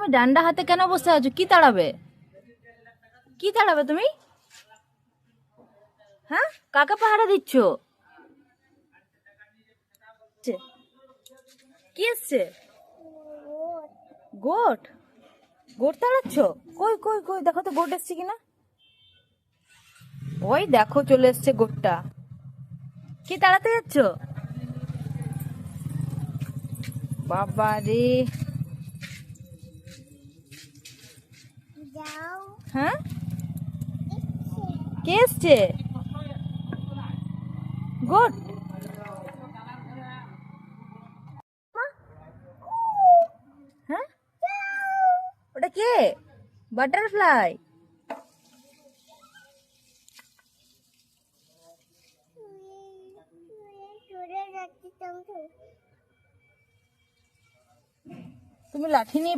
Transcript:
তুমি ডান্ডা হাতে কেন বসে আছো? কি তাড়াবে? কি তাড়াবে তুমি? হ্যাঁ, কাকে পাহারা দিচ্ছ? কি এসছে? গোট? গোট তাড়াচ্ছ? কই কই কই, দেখো তো গোট এসছে কিনা। ওই দেখো চলে এসছে গোটটা। কি তাড়াতে যাচ্ছ? বাবা রে। হ্যাঁ, কে এসছে? গোট? হ্যাঁ, ওটা কে? বাটারফ্লাই? তুমি লাঠি নিয়ে